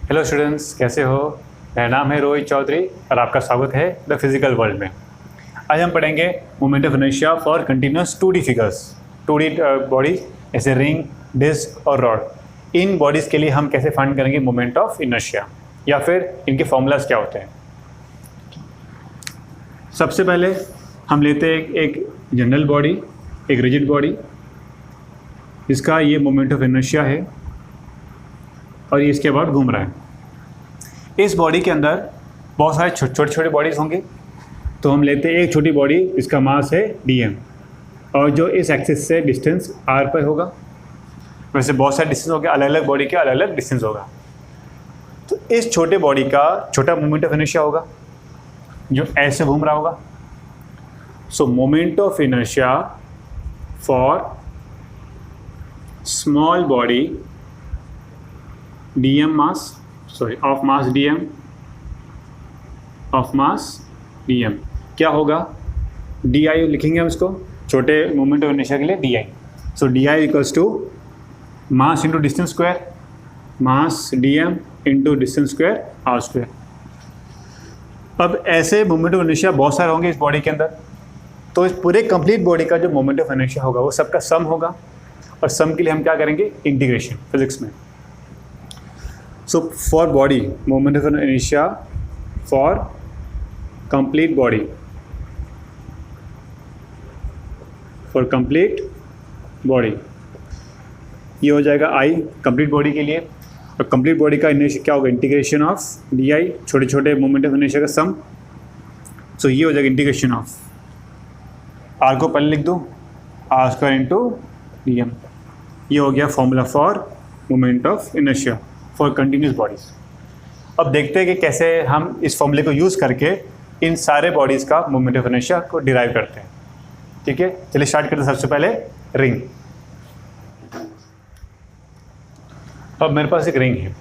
Hello students, कैसे हो? मेरा नाम है रोहित चौधरी और आपका स्वागत है द फिजिकल वर्ल्ड में। आज हम पढ़ेंगे moment of inertia for continuous 2D figures, 2D bodies जैसे रिंग, डिस्क और रॉड। इन बॉडीज़ के लिए हम कैसे फाइंड करेंगे मोमेंट ऑफ इनर्शिया या फिर इनके फॉर्मूलाज क्या होते हैं। सबसे पहले हम लेते हैं एक जनरल बॉडी, एक रिजिड बॉडी, जिसका ये मोमेंट ऑफ इनर्शिया है और ये इसके बाद घूम रहा है। इस बॉडी के अंदर बहुत सारे छोटे छोटे बॉडीज़ होंगे, तो हम लेते हैं एक छोटी बॉडी जिसका मास है dm और जो इस एक्सिस से डिस्टेंस r पर होगा। वैसे बहुत सारे डिस्टेंस होगा, अलग अलग बॉडी के अलग अलग डिस्टेंस होगा। तो इस छोटे बॉडी का छोटा मोमेंट ऑफ इनर्शिया होगा जो ऐसे घूम रहा होगा। सो moment of inertia for small body dm mass, sorry, of mass dm, of mass dm क्या होगा? di लिखेंगे हम इसको छोटे मोमेंट ऑफ इनर्शिया के लिए di। So di equals to mass into distance square, mass dm into distance square r square. अब ऐसे मोमेंट ऑफ इनर्शिया बहुत सारे होंगे इस बॉडी के अंदर, तो इस पूरे कंप्लीट बॉडी का जो मोमेंट ऑफ इनर्शिया होगा वो सबका सम होगा, और सम के लिए हम क्या करेंगे? इंटीग्रेशन फिजिक्स में। So for body, moment of inertia for complete body, for complete body, ये हो जाएगा I complete body के लिए। और complete body का इनर्शिया क्या होगा? इंटीग्रेशन ऑफ di, छोटे छोटे मोमेंट ऑफ इनर्शिया का सम। सो ये हो जाएगा इंटीग्रेशन ऑफ r को पहले लिख दो, r स्क्वायर इंटू dm। ये हो गया formula for moment of inertia for continuous bodies. अब देखते हैं कि कैसे हम इस फॉर्मूले को यूज़ करके इन सारे बॉडीज़ का मोमेंट ऑफ इनर्शिया को डिराइव करते हैं। ठीक है, चलिए स्टार्ट करते हैं। सबसे पहले रिंग। अब मेरे पास एक रिंग है,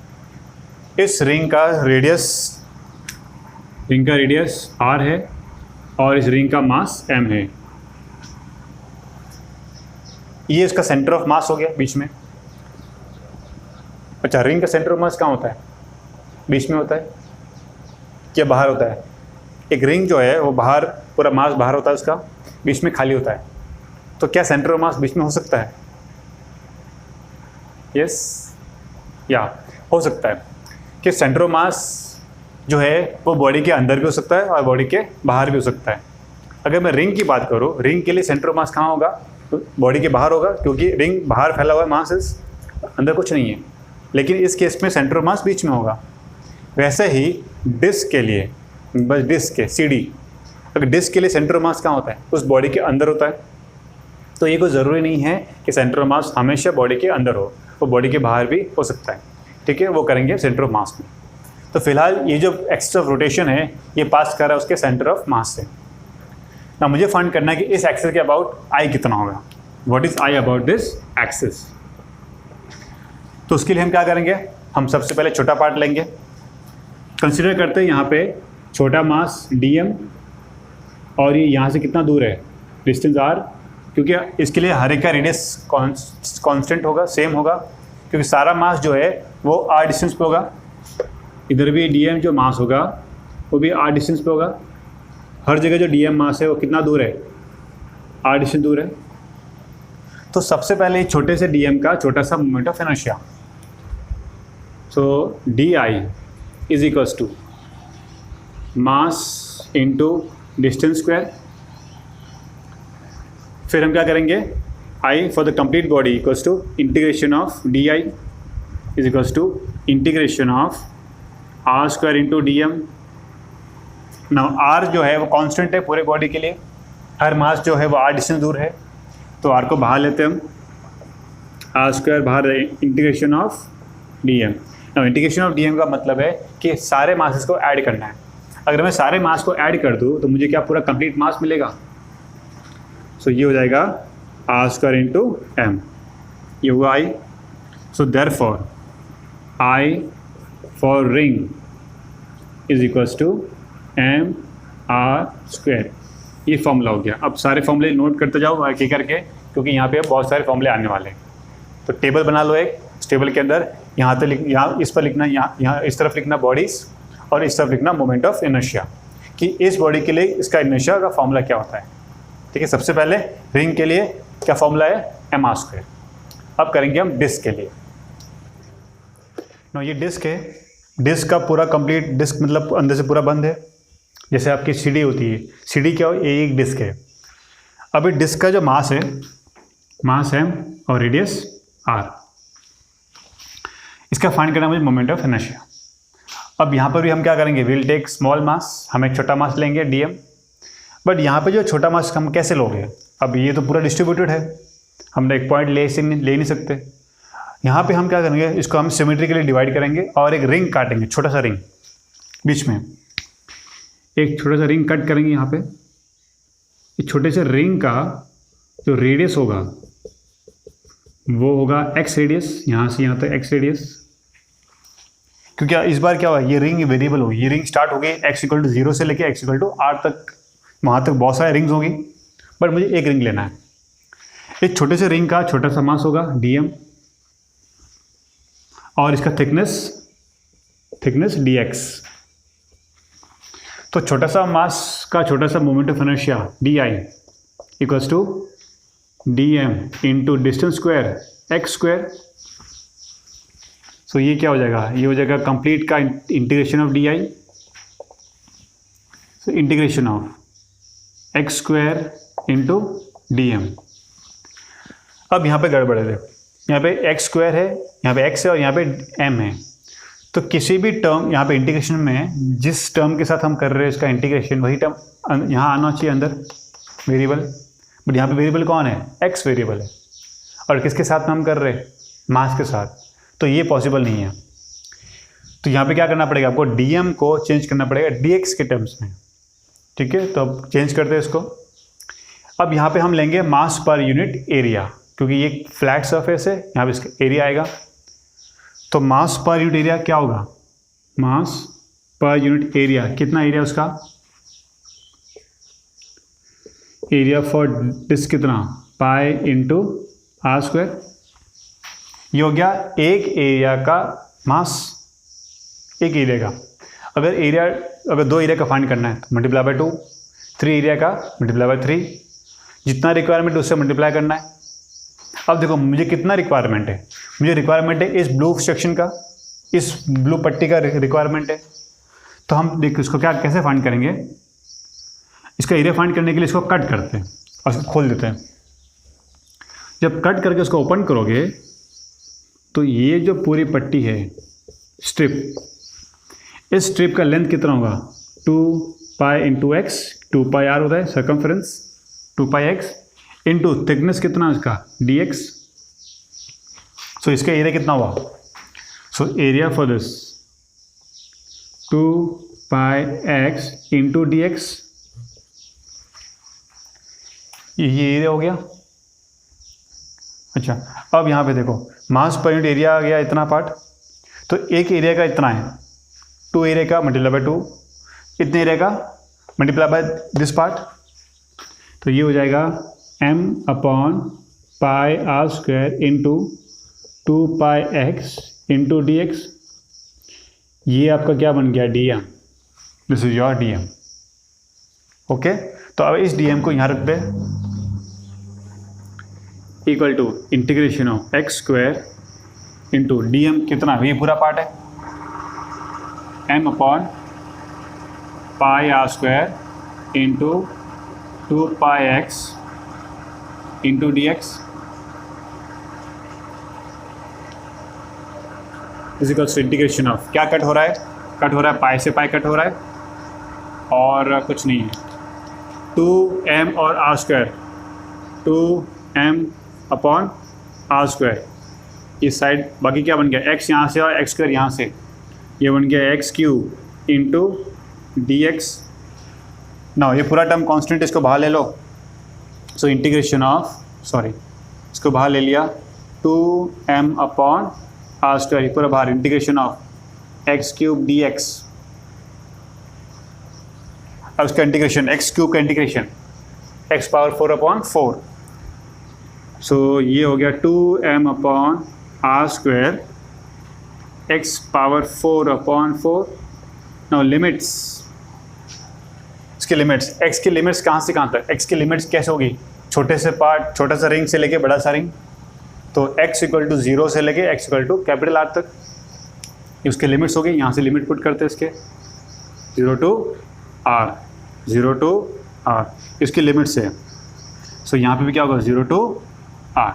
इस रिंग का रेडियस r है और इस रिंग का मास m है। ये इसका सेंटर ऑफ मास हो गया बीच में। अच्छा, रिंग का सेंटर ऑफ मास कहाँ होता है? बीच में होता है क्या बाहर होता है? एक रिंग जो है वो बाहर, पूरा मास बाहर होता है, उसका बीच में खाली होता है। तो क्या सेंटर ऑफ मास बीच में हो सकता है? यस, या हो सकता है कि सेंटर ऑफ मास जो है वो बॉडी के अंदर भी हो सकता है और बॉडी के बाहर भी हो सकता है। अगर मैं रिंग की बात करूँ, रिंग के लिए सेंटर ऑफ मास कहाँ होगा? तो बॉडी के बाहर होगा, क्योंकि रिंग बाहर फैला हुआ है, मास अंदर कुछ नहीं है। लेकिन इस केस में सेंटर ऑफ मास बीच में होगा। वैसे ही डिस्क के लिए, बस डिस्क के CD, अगर डिस्क के लिए सेंटर ऑफ मास कहाँ होता है? उस बॉडी के अंदर होता है। तो ये कोई ज़रूरी नहीं है कि सेंटर ऑफ मास हमेशा बॉडी के अंदर हो, वो बॉडी के बाहर भी हो सकता है। ठीक है, वो करेंगे सेंटर ऑफ मास में। तो फिलहाल ये जो एक्सिस ऑफ रोटेशन है ये पास कर रहा है उसके सेंटर ऑफ मास से। ना मुझे फाइंड करना है कि इस एक्सिस के अबाउट I कितना होगा। What is I about this axis? तो उसके लिए हम क्या करेंगे? हम सबसे पहले छोटा पार्ट लेंगे। कंसीडर करते हैं यहाँ पे छोटा मास dm और ये यहाँ से कितना दूर है? डिस्टेंस r, क्योंकि इसके लिए हर एक का रेडियस कांस्टेंट होगा, सेम होगा, क्योंकि सारा मास जो है वो r डिस्टेंस पे होगा। इधर भी dm जो मास होगा वो भी r डिस्टेंस पे होगा। हर जगह जो dm मास है वो कितना दूर है? r डिस्टेंस दूर है। तो सबसे पहले छोटे से dm का छोटा सा moment of inertia, so di is equals to mass into distance square. फिर हम क्या करेंगे? I for the complete body equals to integration of di is equals to integration of r square into dm। Now r जो है वो constant है पूरे body के लिए, हर मास जो है वो r डिस्टेंस दूर है, तो r को बाहर लेते हैं हम, r स्क्वायर बाहर, integration of dm। Now integration of dm का मतलब है कि सारे मासेस को ऐड करना है। अगर मैं सारे मास को ऐड कर दूँ तो मुझे क्या पूरा कंप्लीट मास मिलेगा? सो ये हो जाएगा r स्क्वायर इंटू m, ये हुआ I। So therefore I for ring is equals to m r square. ये फॉर्मूला हो गया। अब सारे फॉर्मूले नोट करते जाओ एक एक करके, क्योंकि यहाँ पे बहुत सारे फॉर्मूले आने वाले हैं। तो टेबल बना लो एक, टेबल के अंदर यहाँ तक यहाँ इस पर लिखना, यहाँ इस तरफ लिखना बॉडीज और इस तरफ लिखना मोमेंट ऑफ इनर्शिया, कि इस बॉडी के लिए इसका इनर्शिया का फॉर्मूला क्या होता है। ठीक है, सबसे पहले रिंग के लिए क्या फॉर्मूला है, mr²। अब करेंगे हम डिस्क के लिए। नो, ये डिस्क है, डिस्क का पूरा कंप्लीट, डिस्क मतलब अंदर से पूरा बंद है, जैसे आपकी सीडी होती है। सीडी क्या हो, ये एक डिस्क है। अभी डिस्क का जो मास है, मास m और रेडियस r, इसका फाइंड करना मुझे मोमेंट ऑफ इनर्शिया। अब यहाँ पर भी हम क्या करेंगे, विल टेक स्मॉल मास, हम एक छोटा मास लेंगे dm। बट यहाँ पे जो छोटा मास हम कैसे लोगे, अब ये तो पूरा डिस्ट्रीब्यूटेड है, हम एक पॉइंट ले नहीं सकते। यहाँ पे हम क्या करेंगे, इसको हम सिमेट्रिकली डिवाइड करेंगे और एक रिंग काटेंगे, छोटा सा रिंग, बीच में एक छोटा सा रिंग कट करेंगे। यहाँ पे इस छोटे से रिंग का जो रेडियस होगा वो होगा x रेडियस, यहाँ से यहाँ तक x रेडियस। क्योंकि इस बार क्या हुआ, ये रिंग वेरिएबल होगी, ये रिंग स्टार्ट हो गई x=0 से लेके x=r तक, वहाँ तक बहुत सारे रिंग्स होंगी, बट मुझे एक रिंग लेना है। इस छोटे से रिंग का छोटा सा मास होगा dm और इसका थिकनेस dx। तो छोटा सा मास का छोटा सा moment of inertia di equals to dm into distance square x²। So ये क्या हो जाएगा, ये हो जाएगा कंप्लीट का integration of di, so integration of x² into dm। अब यहाँ पे गड़बड़ है, देखो यहाँ पे x² है, यहाँ पे x है और यहाँ पे m है। तो किसी भी टर्म यहाँ पे इंटीग्रेशन में जिस टर्म के साथ हम कर रहे हैं इसका इंटीग्रेशन, वही टर्म यहाँ आना चाहिए अंदर वेरिएबल। बट यहाँ पे वेरिएबल कौन है, x वेरिएबल है, और किसके साथ में हम कर रहे हैं, मास के साथ, तो ये पॉसिबल नहीं है। तो यहाँ पे क्या करना पड़ेगा, आपको dm को चेंज करना पड़ेगा dx के टर्म्स में। ठीक है, तो अब चेंज करते हैं इसको। अब यहाँ पे हम लेंगे मास पर यूनिट एरिया, क्योंकि ये फ्लैट सरफेस है, यहाँ पे इसका एरिया आएगा। तो मास पर यूनिट एरिया क्या होगा, मास पर यूनिट एरिया, कितना एरिया उसका, एरिया फॉर डिस्क कितना, पाई इंटू r²। ये हो गया एक एरिया का मास, एक एरिया का। अगर दो एरिया का फाइंड करना है तो मल्टीप्लाई बाय 2, 3 एरिया का मल्टीप्लाई बाय 3, जितना रिक्वायरमेंट है उससे मल्टीप्लाई करना है। अब देखो मुझे कितना रिक्वायरमेंट है, मुझे रिक्वायरमेंट है इस ब्लू सेक्शन का, इस ब्लू पट्टी का रिक्वायरमेंट है। तो हम देखो इसको क्या कैसे फाइंड करेंगे, इसका एरिया फाइंड करने के लिए इसको कट करते हैं और इसको खोल देते हैं। जब कट करके उसको ओपन करोगे तो ये जो पूरी पट्टी है स्ट्रिप, इस स्ट्रिप का लेंथ कितना होगा, 2 pi into x, 2 pi r होता है circumference, 2 pi x into thickness कितना इसका dx। सो इसका एरिया कितना हुआ, so area for this 2 pi x into dx, ये एरिया हो गया। अच्छा, अब यहाँ पे देखो मास पर यूनिट एरिया आ गया इतना पार्ट, तो एक एरिया का इतना है, 2 एरिया का मल्टीप्लाई बाय 2, इतने एरिया का मल्टीप्लाई बाय दिस पार्ट, तो ये हो जाएगा m upon pi r² into 2 pi x into dx। ये आपका क्या बन गया, dm, this is your dm। Okay, तो अब इस dm को यहाँ रख दे, equal to integration of x² into dm कितना, ये पूरा पार्ट है, m upon pi r² into 2 pi x into dx is integration of, क्या कट हो रहा है, कट हो रहा है पाई से पाई कट हो रहा है और कुछ नहीं है, 2m और r², 2m अपॉन r², इस साइड बाकी क्या बन गया, x यहाँ से और x² यहाँ से, ये बन गया x³ इंटू dx। ना ये पूरा टर्म कांस्टेंट, इसको बाहर ले लो, सो इंटीग्रेशन ऑफ, सॉरी इसको बाहर ले लिया, 2m अपॉन r², पूरा बाहर, इंटीग्रेशन ऑफ x³ dx। अब इसका इंटीग्रेशन x³ का इंटीग्रेशन x⁴/4, सो ये हो गया 2m upon r square x power 4/4। Now limits, इसकी लिमिट्स, एक्स की लिमिट्स कहाँ से कहाँ तक, एक्स की लिमिट्स कैसे होगी, छोटे से पार्ट, छोटा सा रिंग से लेके बड़ा सा रिंग, तो x इक्वल टू 0 से लेके x equal to capital R तक, ये उसके लिमिट्स हो गई। यहाँ से लिमिट पुट करते हैं इसके 0 to R, 0 to R, इसकी लिमिट्स है। सो यहाँ पे भी क्या होगा 0 to R।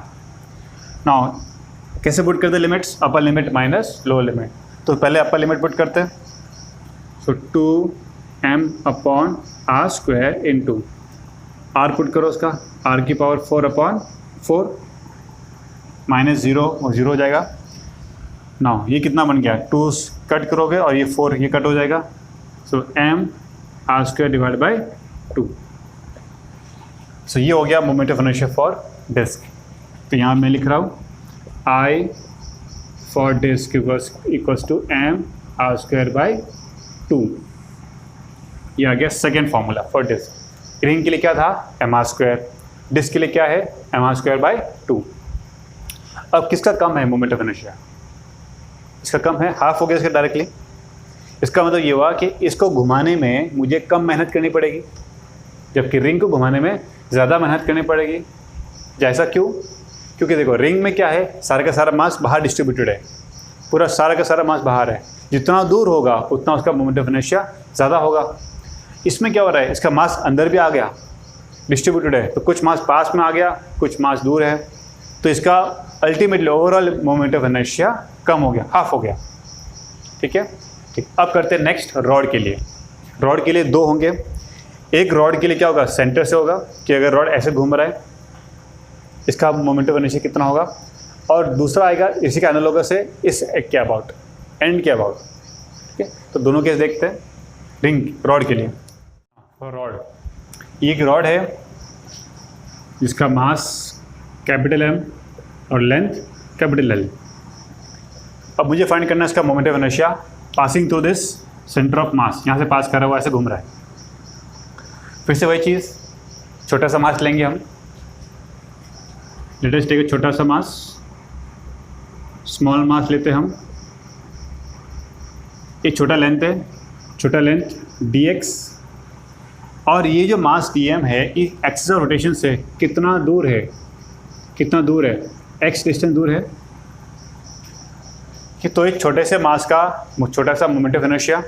नाउ कैसे पुट करते हैं limits, upper limit minus lower limit, तो पहले अपर लिमिट पुट करते हैं। सो 2m/r square into R put करो उसका, R की पावर 4/4 माइनस 0 और 0 हो जाएगा। नाउ ये कितना बन गया, 2 कट करोगे और ये 4 ये कट हो जाएगा। So m/r square divide by 2। So ये हो गया moment of inertia for disc. तो यहाँ मैं लिख रहा हूँ I for disc equals to m/r square by 2। ये आ गया second formula for disc. Ring के लिए क्या था m/r स्क्वायर, डिस्क के लिए क्या है m/r स्क्वायर बाई 2। अब किसका कम है मोमेंट ऑफ इनर्शिया, इसका कम है, हाफ हो गया इसका डायरेक्टली। इसका मतलब ये हुआ कि इसको घुमाने में मुझे कम मेहनत करनी पड़ेगी, जबकि रिंग को घुमाने में ज़्यादा मेहनत करनी पड़ेगी। जैसा क्यों, क्योंकि देखो रिंग में क्या है, सारा का सारा मास बाहर डिस्ट्रीब्यूटेड है, पूरा सारा का सारा मास बाहर है, जितना दूर होगा उतना उसका मोमेंट ऑफ इनर्शिया ज़्यादा होगा। इसमें क्या हो रहा है, इसका मास अंदर भी आ गया, डिस्ट्रीब्यूटेड है, तो कुछ मास पास में आ गया, कुछ मास दूर है, तो इसका ultimately overall moment of inertia कम हो गया, हाफ हो गया। ठीक है, ठीक। अब करते हैं नेक्स्ट रॉड के लिए। रॉड के लिए दो होंगे, एक रॉड के लिए क्या होगा, सेंटर से होगा कि अगर रॉड ऐसे घूम रहा है इसका मोमेंट ऑफ इनर्शिया कितना होगा, और दूसरा आएगा इसी के एनालोगस से इस एक के अबाउट, एंड के अबाउट। ठीक है, तो दोनों केस देखते हैं। रिंग रॉड के लिए, रॉड, ये एक रॉड है जिसका मास कैपिटल M और लेंथ कैपिटल L। अब मुझे फाइंड करना है इसका moment of inertia passing through this centre of mass, यहाँ से पास कर रहा हुआ ऐसे घूम रहा है। फिर से वही चीज़, छोटा सा मास लेंगे हम, लेट अस टेक छोटा सा मास, स्मॉल मास लेते हैं हम, एक छोटा लेंथ है, छोटा लेंथ dx, और ये जो मास dm है इस एक्सिस ऑफ रोटेशन से कितना दूर है, कितना दूर है, x डिस्टेंस दूर है कि, तो एक छोटे से मास का छोटा सा मोमेंट ऑफ इनर्शिया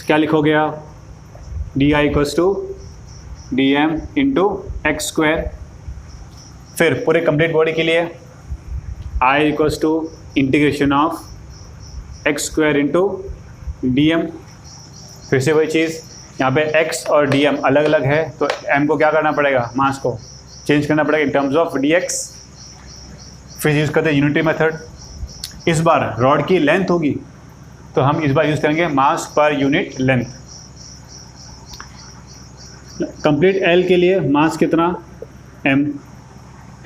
क्या लिखोगे आप, di equals to dm into x square. फिर पूरे कंप्लीट बॉडी के लिए I equals to integration of x square into dm। फिर से वही चीज़, यहाँ पे x और dm अलग अलग है, तो m को क्या करना पड़ेगा, मास को चेंज करना पड़ेगा इन टर्म्स ऑफ dx। फिर यूज़ करते हैं यूनिटी मेथड। इस बार रॉड की लेंथ होगी तो हम इस बार यूज़ करेंगे मास per unit length. Complete L के लिए मास कितना, m,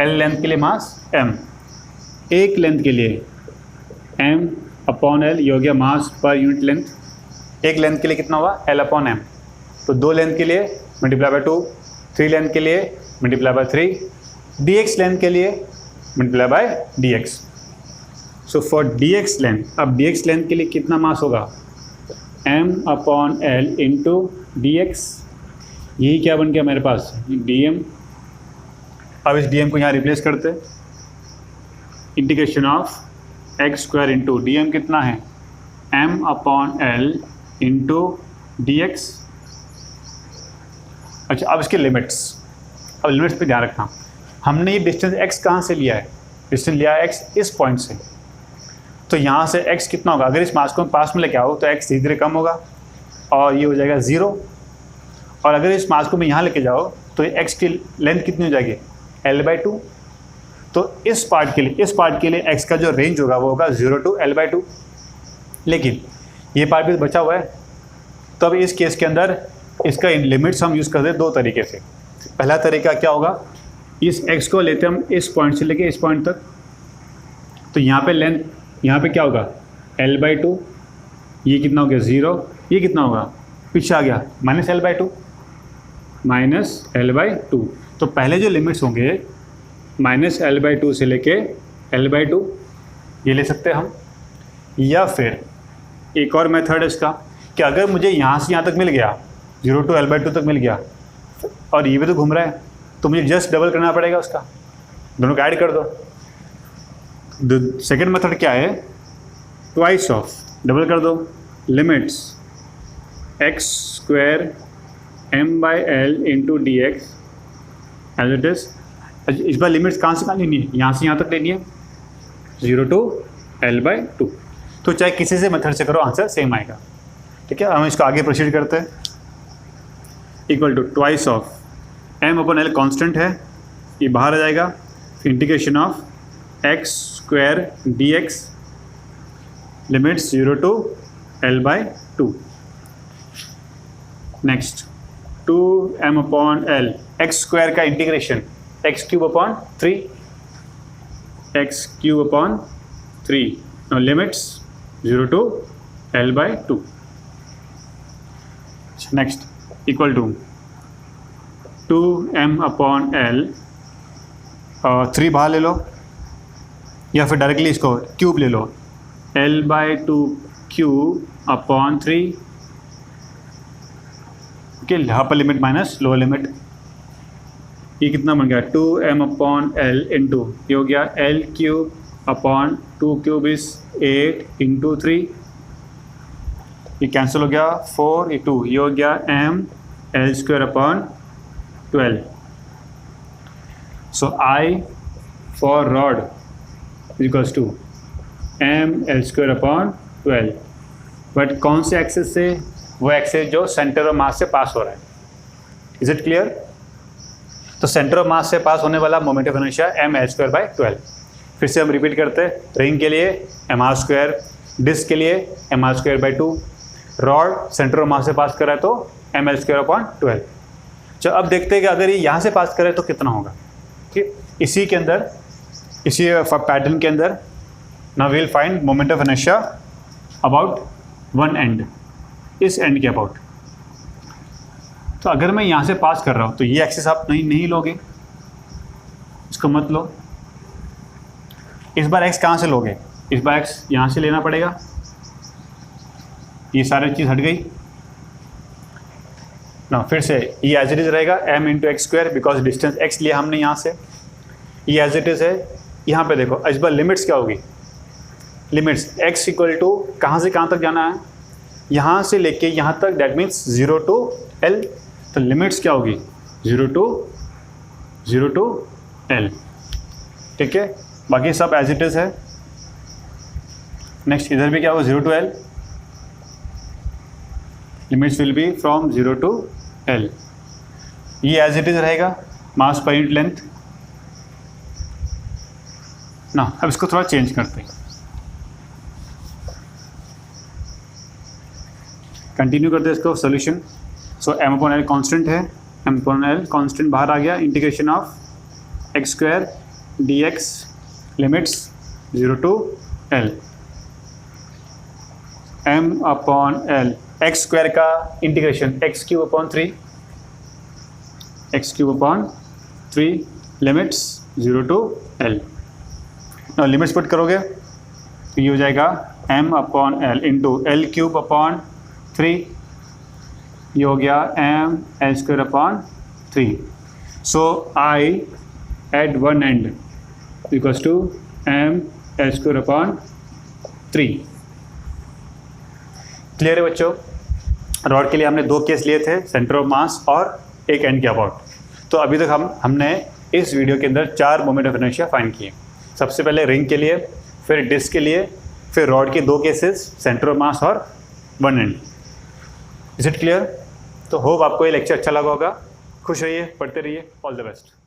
L लेंथ के लिए मास m, एक लेंथ के लिए m/L, ये हो गया मास पर यूनिट लेंथ। एक लेंथ के लिए कितना हुआ, L/m, तो दो लेंथ के लिए मल्टीप्लाई बाय 2, 3 लेंथ के लिए मल्टीप्लाई बाय 3, dx लेंथ के लिए multiply by dx। So for dx length, अब dx लेंथ के लिए कितना मास होगा, m/L इंटू dx, यही क्या बन गया मेरे पास, dm। अब इस dm को यहाँ रिप्लेस करते, integration of x square into dm कितना है, m/L इंटू dx। अच्छा, अब इसके लिमिट्स, अब लिमिट्स पे ध्यान रखना, हमने ये डिस्टेंस x कहाँ से लिया है, डिस्टेंस लिया है x इस पॉइंट से, तो यहाँ से x कितना होगा, अगर इस मास को पास में लेके आओ तो x धीरे धीरे कम होगा और ये हो जाएगा 0, और अगर इस मास को मैं यहाँ लेके जाओ तो x की लेंथ कितनी हो जाएगी, L/2। तो इस पार्ट के लिए x का जो रेंज होगा वो होगा 0 to L/2। लेकिन ये पार्ट भी बचा हुआ है, तो अब इस केस के अंदर इसका लिमिट्स हम यूज़ करते हैं दो तरीके से। पहला तरीका क्या होगा, इस x को लेते हम इस पॉइंट से लेके इस पॉइंट तक, तो यहाँ पे लेंथ, यहाँ पे क्या होगा L/2, ये कितना हो गया 0, ये कितना होगा पीछे आ गया -L/2, -L/2। तो पहले जो लिमिट्स होंगे -L/2 से लेके L/2 ये ले सकते हैं हम। या फिर एक और मेथड है इसका कि अगर मुझे यहाँ से यहाँ तक मिल गया, 0 to L/2 तक मिल गया और ये भी तो घूम रहा है, तो मुझे जस्ट डबल करना पड़ेगा उसका, दोनों को ऐड कर दो। सेकेंड मेथड क्या है, ट्वाइस ऑफ, डबल कर दो, limits x² m/l into dx as it is. इस बार लिमिट्स कहाँ से कहाँ लेनी है, यहाँ से यहाँ तक लेनी है, 0 to L/2। तो चाहे किसी से मेथड से करो आंसर सेम आएगा। ठीक है, हम इसको आगे प्रोसीड करते हैं। Equal to twice of m/l constant है, ये बाहर आ जाएगा, फिर integration of x² dx limits 0 to L/2। Next 2m/l x² का integration x³ 3 now limits 0 to L/2। Next equal to 2m/l 3 बाहर ले लो, या फिर डायरेक्टली इसको क्यूब ले लो, L/2 cube 3। Okay, upper limit minus lower limit, ये कितना बन गया, 2m/l इंटू ये हो गया L³ 2³ इज 8 इंटू 3, ये कैंसिल हो गया, 4 ये 2, ये हो गया mL² 12। So I for rod equals to mL² 12। But कौन से एक्सेस से, वो एक्सेस जो सेंटर ऑफ मास से पास हो रहा है। Is it clear? तो सेंटर ऑफ मास से पास होने वाला मोमेंट ऑफ इनर्शिया mL² 12। फिर से हम रिपीट करते हैं, रिंग के लिए mR², डिस्क के लिए mR² 2, rod centre of mass से पास कर रहा है तो mL² 12। चलो अब देखते हैं कि अगर ये यहाँ से पास करे तो कितना होगा। ठीक, इसी के अंदर, इसी पैटर्न के अंदर now we will find moment of inertia about one end, इस एंड के अबाउट। तो अगर मैं यहाँ से पास कर रहा हूँ तो ये एक्सिस आप नहीं लोगे, इसको मत लो। इस बार एक्स कहाँ से लोगे, इस बार एक्स यहाँ से लेना पड़ेगा, ये सारी चीज़ हट गई ना। फिर से ये एज इट इज़ रहेगा m into x², because distance x लिया हमने यहाँ से, ये एज इट इज़ है। यहाँ पे देखो इस बार लिमिट्स क्या होगी, लिमिट्स x इक्वल टू कहाँ से कहाँ तक जाना है, यहाँ से लेके यहाँ तक, दैट मीन्स 0 to L। तो लिमिट्स क्या होगी, 0 to L। ठीक है, बाकी सब एज इट इज़ है। नेक्स्ट इधर भी क्या होगा, 0 to L, limits will be from 0 to L। ये एज इट इज़ रहेगा, मास पर यूनिट लेंथ ना। अब इसको थोड़ा चेंज करते हैं, कंटिन्यू करते हैं इसको सोल्यूशन। सो m/l कांस्टेंट है, m/l कांस्टेंट बाहर आ गया, integration of x² dx limits 0 to L। m/l x² का integration x³ 3 limits 0 to L। Limits put करोगे तो ये हो जाएगा m/l इंटू L³ 3, ये हो गया mL² 3। So I at one end equals to mL² 3। Clear है बच्चों? रॉड के लिए हमने 2 केस लिए थे, सेंटर ऑफ मास और एक एंड के अबाउट। तो अभी तक हमने इस वीडियो के अंदर 4 मोमेंट ऑफ इनर्शिया फाइंड किए। सबसे पहले रिंग के लिए, फिर डिस्क के लिए, फिर रॉड के 2 केसेस, सेंटर ऑफ मास और one and. Is it clear? तो होप आपको ये लेक्चर अच्छा लगा होगा। खुश रहिए, पढ़ते रहिए, ऑल द बेस्ट।